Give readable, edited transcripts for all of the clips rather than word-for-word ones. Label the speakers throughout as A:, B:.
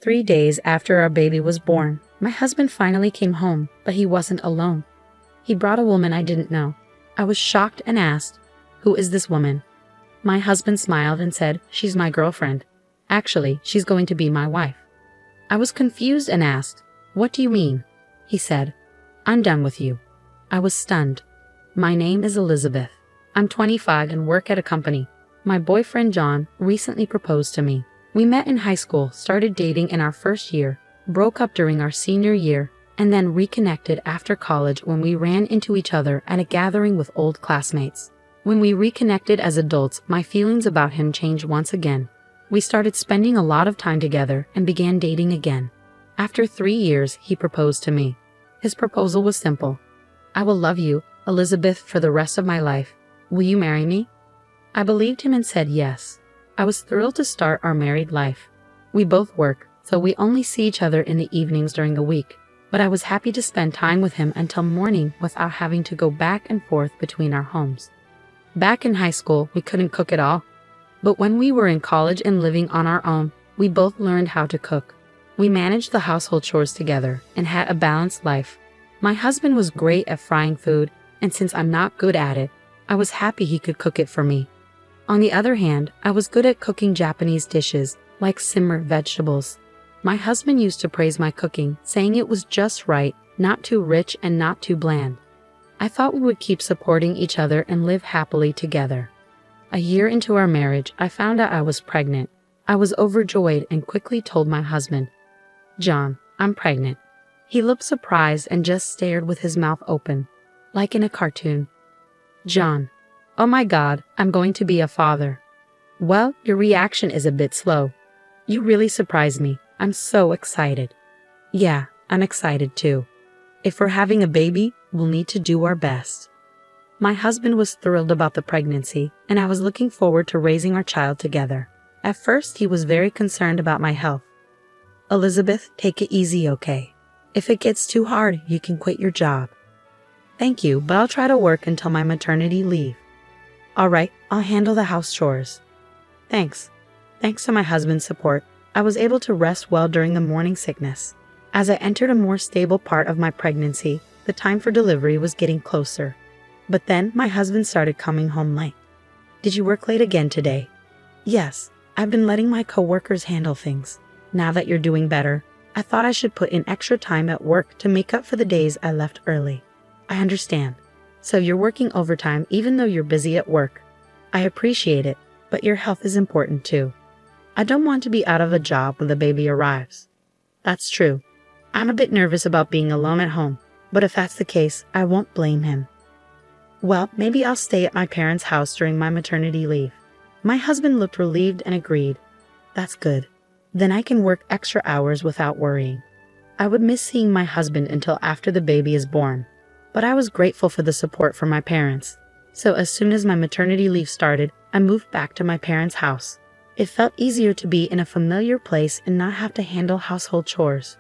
A: 3 days after our baby was born, my husband finally came home, but he wasn't alone. He brought a woman I didn't know. I was shocked and asked, "Who is this woman?" My husband smiled and said, "She's my girlfriend. Actually, she's going to be my wife." I was confused and asked, "What do you mean?" He said, "I'm done with you." I was stunned. My name is Elizabeth. I'm 25 and work at a company. My boyfriend John recently proposed to me. We met in high school, started dating in our first year, broke up during our senior year, and then reconnected after college when we ran into each other at a gathering with old classmates. When we reconnected as adults, my feelings about him changed once again. We started spending a lot of time together and began dating again. After 3 years, he proposed to me. His proposal was simple. "I will love you, Elizabeth, for the rest of my life. Will you marry me?" I believed him and said yes. I was thrilled to start our married life. We both work, so we only see each other in the evenings during the week, but I was happy to spend time with him until morning without having to go back and forth between our homes. Back in high school, we couldn't cook at all. But when we were in college and living on our own, we both learned how to cook. We managed the household chores together and had a balanced life. My husband was great at frying food, and since I'm not good at it, I was happy he could cook it for me. On the other hand, I was good at cooking Japanese dishes, like simmered vegetables. My husband used to praise my cooking, saying it was just right, not too rich and not too bland. I thought we would keep supporting each other and live happily together. A year into our marriage, I found out I was pregnant. I was overjoyed and quickly told my husband, "John, I'm pregnant." He looked surprised and just stared with his mouth open, like in a cartoon. "John, oh my God, I'm going to be a father." "Well, your reaction is a bit slow. You really surprised me. I'm so excited." "Yeah, I'm excited too. If we're having a baby, we'll need to do our best." My husband was thrilled about the pregnancy, and I was looking forward to raising our child together. At first, he was very concerned about my health. "Elizabeth, take it easy, okay? If it gets too hard, you can quit your job." "Thank you, but I'll try to work until my maternity leave." "All right, I'll handle the house chores." "Thanks." Thanks to my husband's support, I was able to rest well during the morning sickness. As I entered a more stable part of my pregnancy, the time for delivery was getting closer. But then my husband started coming home late. "Did you work late again today?" "Yes, I've been letting my coworkers handle things. Now that you're doing better, I thought I should put in extra time at work to make up for the days I left early." "I understand. So you're working overtime even though you're busy at work. I appreciate it, but your health is important too. I don't want to be out of a job when the baby arrives." "That's true. I'm a bit nervous about being alone at home, but if that's the case, I won't blame him." "Well, maybe I'll stay at my parents' house during my maternity leave." My husband looked relieved and agreed. "That's good. Then I can work extra hours without worrying." I would miss seeing my husband until after the baby is born, but I was grateful for the support from my parents. So as soon as my maternity leave started, I moved back to my parents' house. It felt easier to be in a familiar place and not have to handle household chores.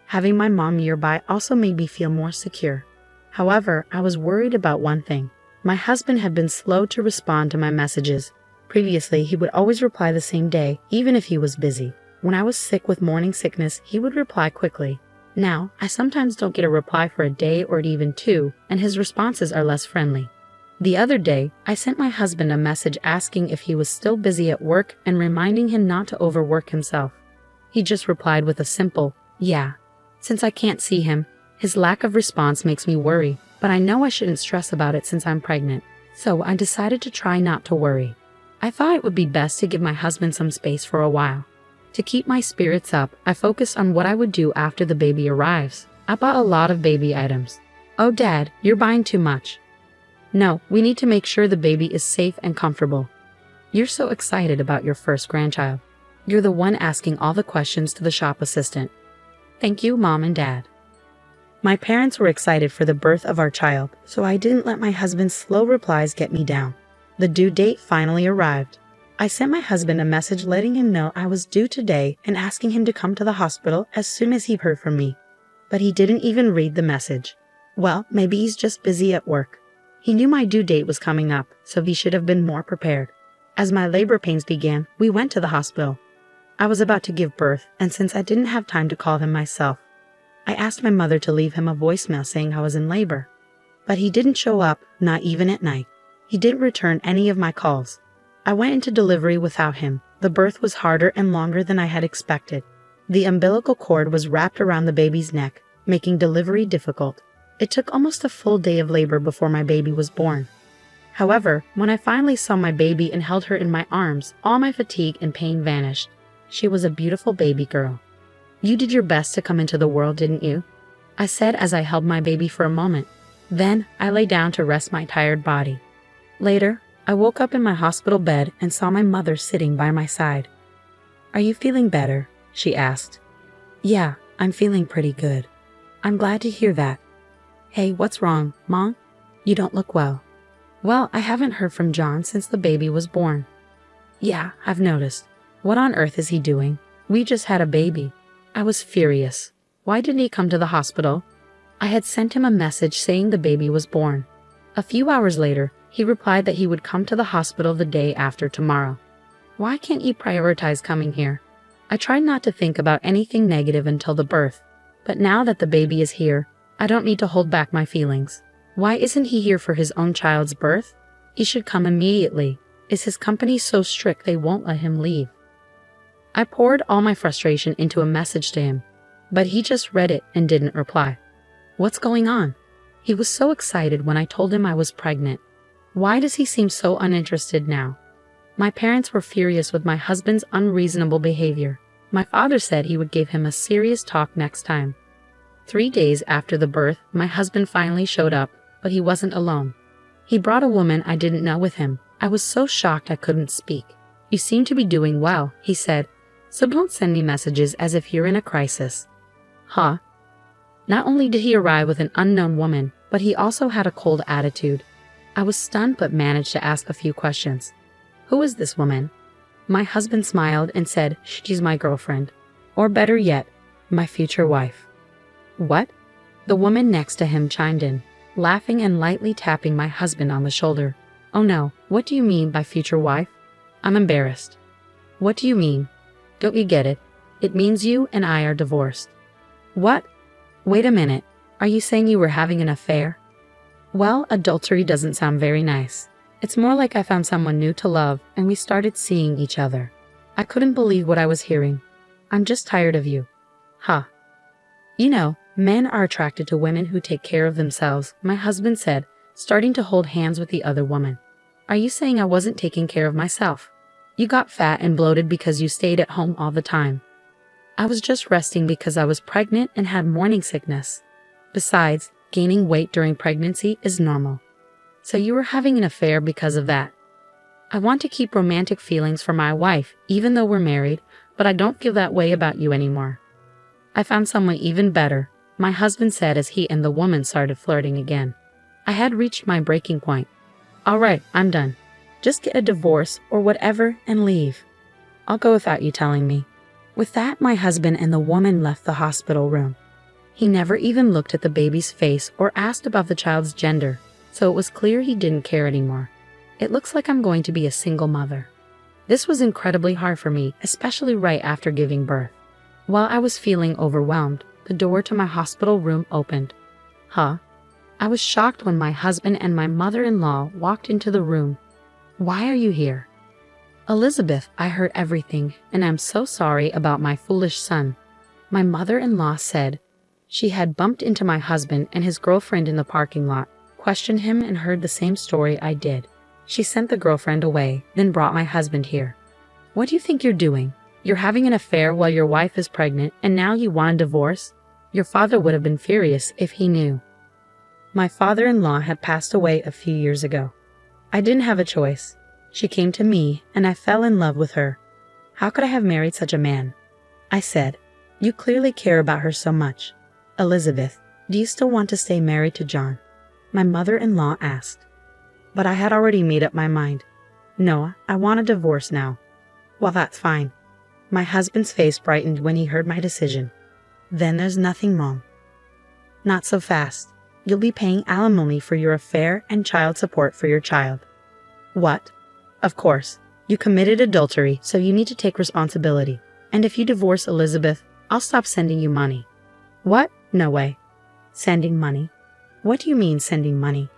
A: Having my mom nearby also made me feel more secure. However, I was worried about one thing. My husband had been slow to respond to my messages. Previously, he would always reply the same day, even if he was busy. When I was sick with morning sickness, he would reply quickly. Now, I sometimes don't get a reply for a day or even 2, and his responses are less friendly. The other day, I sent my husband a message asking if he was still busy at work and reminding him not to overwork himself. He just replied with a simple, "Yeah." Since I can't see him, his lack of response makes me worry, but I know I shouldn't stress about it since I'm pregnant. So I decided to try not to worry. I thought it would be best to give my husband some space for a while. To keep my spirits up, I focused on what I would do after the baby arrives. I bought a lot of baby items. "Oh, Dad, you're buying too much." "No, we need to make sure the baby is safe and comfortable." "You're so excited about your first grandchild. You're the one asking all the questions to the shop assistant." "Thank you, Mom and Dad." My parents were excited for the birth of our child, so I didn't let my husband's slow replies get me down. The due date finally arrived. I sent my husband a message letting him know I was due today and asking him to come to the hospital as soon as he heard from me. But he didn't even read the message. Well, maybe he's just busy at work. He knew my due date was coming up, so he should have been more prepared. As my labor pains began, we went to the hospital. I was about to give birth, and since I didn't have time to call him myself, I asked my mother to leave him a voicemail saying I was in labor. But he didn't show up, not even at night. He didn't return any of my calls. I went into delivery without him. The birth was harder and longer than I had expected. The umbilical cord was wrapped around the baby's neck, making delivery difficult. It took almost a full day of labor before my baby was born. However, when I finally saw my baby and held her in my arms, all my fatigue and pain vanished. She was a beautiful baby girl. "You did your best to come into the world, didn't you?" I said as I held my baby for a moment. Then I lay down to rest my tired body. Later, I woke up in my hospital bed and saw my mother sitting by my side. "Are you feeling better?" she asked. "Yeah, I'm feeling pretty good." "I'm glad to hear that." "Hey, what's wrong, Mom? You don't look well." "Well, I haven't heard from John since the baby was born." "Yeah, I've noticed. What on earth is he doing? We just had a baby." I was furious. Why didn't he come to the hospital? I had sent him a message saying the baby was born. A few hours later, he replied that he would come to the hospital the day after tomorrow. Why can't you prioritize coming here? I tried not to think about anything negative until the birth, but now that the baby is here, I don't need to hold back my feelings. Why isn't he here for his own child's birth? He should come immediately. Is his company so strict they won't let him leave? I poured all my frustration into a message to him, but he just read it and didn't reply. What's going on? He was so excited when I told him I was pregnant. Why does he seem so uninterested now? My parents were furious with my husband's unreasonable behavior. My father said he would give him a serious talk next time. 3 days after the birth, my husband finally showed up, but he wasn't alone. He brought a woman I didn't know with him. I was so shocked I couldn't speak. "You seem to be doing well," he said, "so don't send me messages as if you're in a crisis." Huh? Not only did he arrive with an unknown woman, but he also had a cold attitude. I was stunned but managed to ask a few questions. "Who is this woman?" My husband smiled and said, "She's my girlfriend. Or better yet, my future wife." "What?" The woman next to him chimed in, laughing and lightly tapping my husband on the shoulder. "Oh no, what do you mean by future wife?" I'm embarrassed. "What do you mean? Don't you get it? It means you and I are divorced." "What? Wait a minute. Are you saying you were having an affair?" Well, adultery doesn't sound very nice. It's more like I found someone new to love and we started seeing each other. I couldn't believe what I was hearing. "I'm just tired of you." Huh. "You know, men are attracted to women who take care of themselves," my husband said, starting to hold hands with the other woman. "Are you saying I wasn't taking care of myself? You got fat and bloated because you stayed at home all the time." I was just resting because I was pregnant and had morning sickness. Besides, gaining weight during pregnancy is normal. So you were having an affair because of that. I want to keep romantic feelings for my wife, even though we're married, but I don't feel that way about you anymore. I found someone even better, my husband said as he and the woman started flirting again. I had reached my breaking point. "All right, I'm done. Just get a divorce or whatever and leave. I'll go without you telling me." With that, my husband and the woman left the hospital room. He never even looked at the baby's face or asked about the child's gender, so it was clear he didn't care anymore. It looks like I'm going to be a single mother. This was incredibly hard for me, especially right after giving birth. While I was feeling overwhelmed, the door to my hospital room opened. Huh? I was shocked when my husband and my mother-in-law walked into the room. "Why are you here?" "Elizabeth, I heard everything, and I'm so sorry about my foolish son," my mother-in-law said. She had bumped into my husband and his girlfriend in the parking lot, questioned him, and heard the same story I did. She sent the girlfriend away, then brought my husband here. "What do you think you're doing? You're having an affair while your wife is pregnant, and now you want a divorce? Your father would have been furious if he knew." My father-in-law had passed away a few years ago. I didn't have a choice. She came to me, and I fell in love with her. How could I have married such a man? I said, "You clearly care about her so much. Elizabeth, do you still want to stay married to John?" My mother-in-law asked. But I had already made up my mind. "No, I want a divorce now." "Well, that's fine." My husband's face brightened when he heard my decision. "Then there's nothing wrong." "Not so fast. You'll be paying alimony for your affair and child support for your child." "What?" "Of course. You committed adultery, so you need to take responsibility. And if you divorce Elizabeth, I'll stop sending you money. What? No way. Sending money? What do you mean sending money?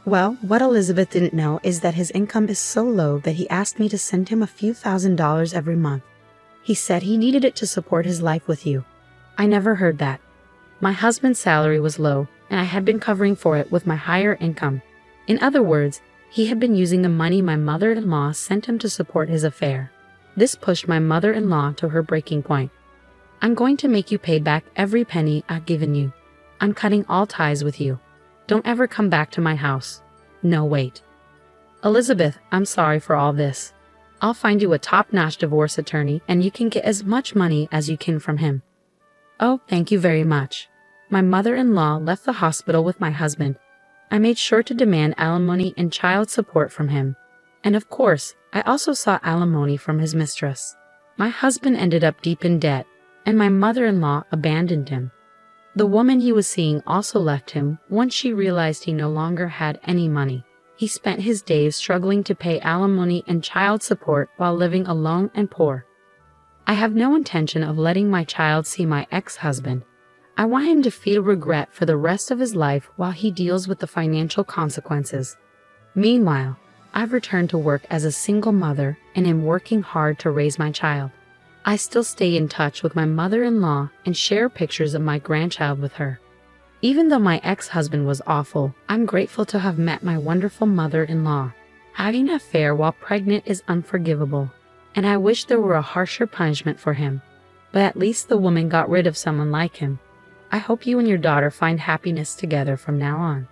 A: Well, what Elizabeth didn't know is that his income is so low that he asked me to send him a few $1,000s every month. He said he needed it to support his life with you. I never heard that. My husband's salary was low, and I had been covering for it with my higher income. In other words, he had been using the money my mother-in-law sent him to support his affair. This pushed my mother-in-law to her breaking point. I'm going to make you pay back every penny I've given you. I'm cutting all ties with you. Don't ever come back to my house. No, wait. Elizabeth, I'm sorry for all this. I'll find you a top-notch divorce attorney and you can get as much money as you can from him. Oh, thank you very much. My mother-in-law left the hospital with my husband. I made sure to demand alimony and child support from him. And of course, I also sought alimony from his mistress. My husband ended up deep in debt, and my mother-in-law abandoned him. The woman he was seeing also left him once she realized he no longer had any money. He spent his days struggling to pay alimony and child support while living alone and poor. I have no intention of letting my child see my ex-husband. I want him to feel regret for the rest of his life while he deals with the financial consequences. Meanwhile, I've returned to work as a single mother and am working hard to raise my child. I still stay in touch with my mother-in-law and share pictures of my grandchild with her. Even though my ex-husband was awful, I'm grateful to have met my wonderful mother-in-law. Having an affair while pregnant is unforgivable, and I wish there were a harsher punishment for him. But at least the woman got rid of someone like him. I hope you and your daughter find happiness together from now on.